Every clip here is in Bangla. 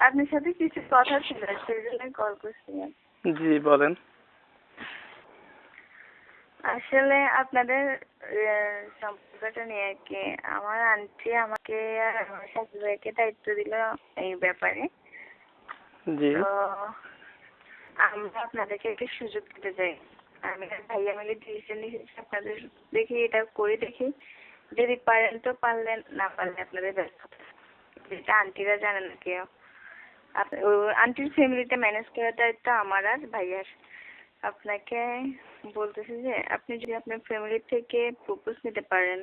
আপনার সাথে কিছু কথা ছিল, সেই জন্য কল করছিলাম। জি বলেন। আসলে আপনাদের সম্পর্কটা নিয়ে আর কি, আমার আন্টি আমাকে আর আমার শাশুড়িকে দায়িত্ব দিল এই ব্যাপারে। জি। তো আমরা আপনাদেরকে একটু সুযোগ দিতে চাই। আমি আর ভাইয়া মিলে ডিসিশন নিয়েছি, আপনাদের দেখি এটা করে দেখি, যদি পারেন তো পারলেন, না পারলে আপনাদের ব্যর্থতা। যেটা আন্টিরা জানে না কেউ। আন্টির ফ্যামিলিটা ম্যানেজ করার দায়িত্ব আমার আর ভাইয়ার। আপনাকে বলতেছি যে আপনি যদি আপনার ফ্যামিলি থেকে প্রপোজ নিতে পারেন,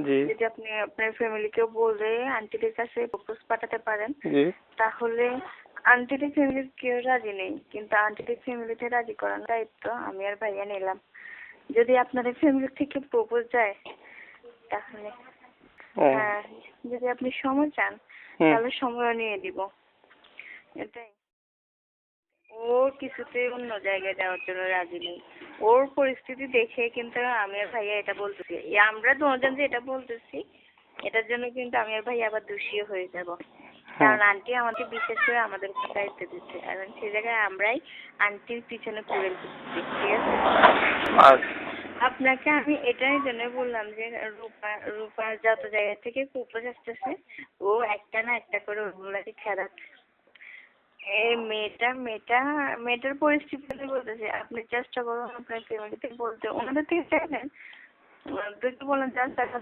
জি। যদি আপনি আপনার ফ্যামিলিকেও বলে আন্টিদের কাছে প্রপোজ পাঠাতে পারেন, জি। তাহলে আন্টিদের ফ্যামিলির কেউ রাজি নেই, কিন্তু আন্টিদের ফ্যামিলিতে রাজি করার দায়িত্ব আমি আর ভাইয়া নিলাম। যদি আপনাদের ফ্যামিলি থেকে প্রপোজ যায় তাহলে হ্যাঁ, যদি আপনি সময় চান তাহলে সময় নিয়ে দিব। এটাই। ও কিছুতেই অন্য জায়গায় যাওয়ার জন্য রাজি নেই। ওর পরিস্থিতি দেখে কিন্তু আমি আর ভাইয়া এটা বলতেছি, আমরা দুজন যে এটা বলতেছি, এটার জন্য কিন্তু আমি আর ভাইয়া আবার দোষীও হয়ে যাব। কারণ আন্টি আমাকে বিশেষ করে আমাদের উপর দায়িত্ব দিচ্ছে, এবং সেই জায়গায় আমরাই আন্টির পিছনে পড়ে দিচ্ছি। ঠিক আছে? আপনাকে আমি এটাই জন্য বললাম যে রূপা যত জায়গা থেকে প্রপোজ আসতেছে, ও একটা না একটা করে ওগুলাকে খেলাচ্ছে। এই মেয়েটার পরিস্থিতি বলতেছে, আপনি চেষ্টা করুন আপনার ফ্যামিলিতে বলতে, ওনাদের থেকে চাইলেন, ওনাদেরকে বলেন জাস্ট একটা